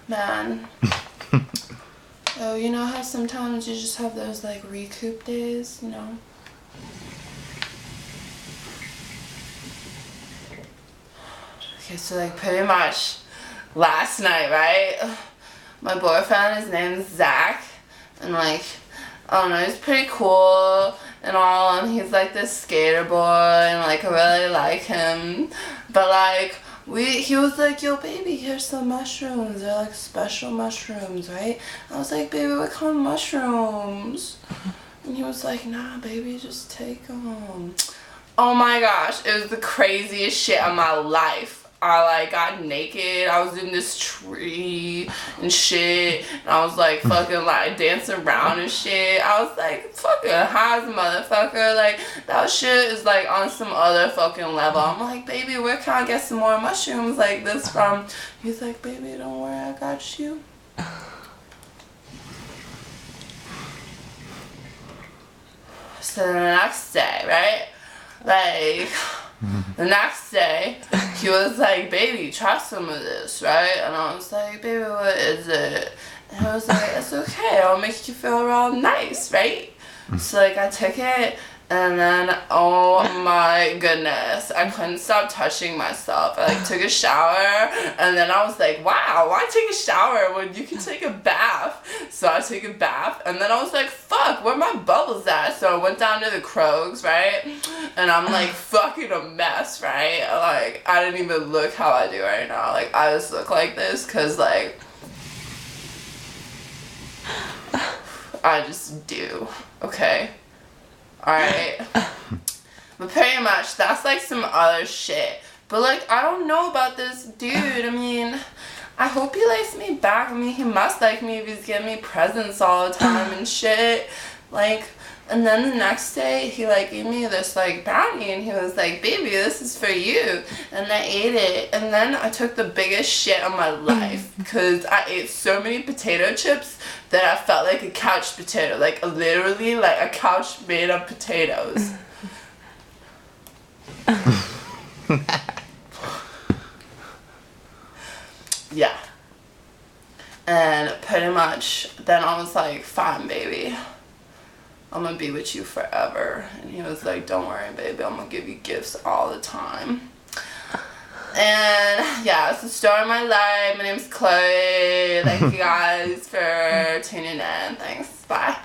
Man. Oh, you know how sometimes you just have those like recoup days, you know? Okay, so like pretty much last night, right? My boyfriend, his name's Zach, and like, I don't know, he's pretty cool and all, and he's like this skater boy, and like I really like him, but like, he was like, yo baby, here's some mushrooms, they're like special mushrooms, right? I was like, baby, what kind of mushrooms? And he was like, nah baby, just take them. Oh my gosh, it was the craziest shit of my life. I like got naked, I was in this tree and shit, and I was like fucking like dancing around and shit. I was like fucking high as a motherfucker, like that shit is like on some other fucking level. I'm like, baby, where can I get some more mushrooms like this from? He's like, baby, don't worry, I got you. So the next day, right? Like, the next day, he was like, baby, try some of this, right? And I was like, baby, what is it? And I was like, it's okay, it'll make you feel real nice, right? So like, I took it, and then, oh my goodness, I couldn't stop touching myself. I like took a shower, and then I was like, wow, why take a shower when you can take a bath? So I took a bath, and then I was like, fuck, where my bubbles at? So I went down to the Krogs, right? And I'm like fucking a mess, right? Like, I didn't even look how I do right now. Like, I just look like this, cause like, I just do, okay? Alright, but pretty much that's like some other shit, but like I don't know about this dude. I mean, I hope he likes me back. I mean, he must like me if he's giving me presents all the time and shit, like. And then the next day he like gave me this like brownie, and he was like, baby, this is for you. And I ate it, and then I took the biggest shit of my life because I ate so many potato chips that I felt like a couch potato, like literally like a couch made of potatoes. Yeah. And pretty much then I was like, fine baby, I'm gonna be with you forever. And he was like, don't worry baby, I'm gonna give you gifts all the time. And yeah, it's the story of my life. My name's Chloe. Thank you guys for tuning in. Thanks. Bye.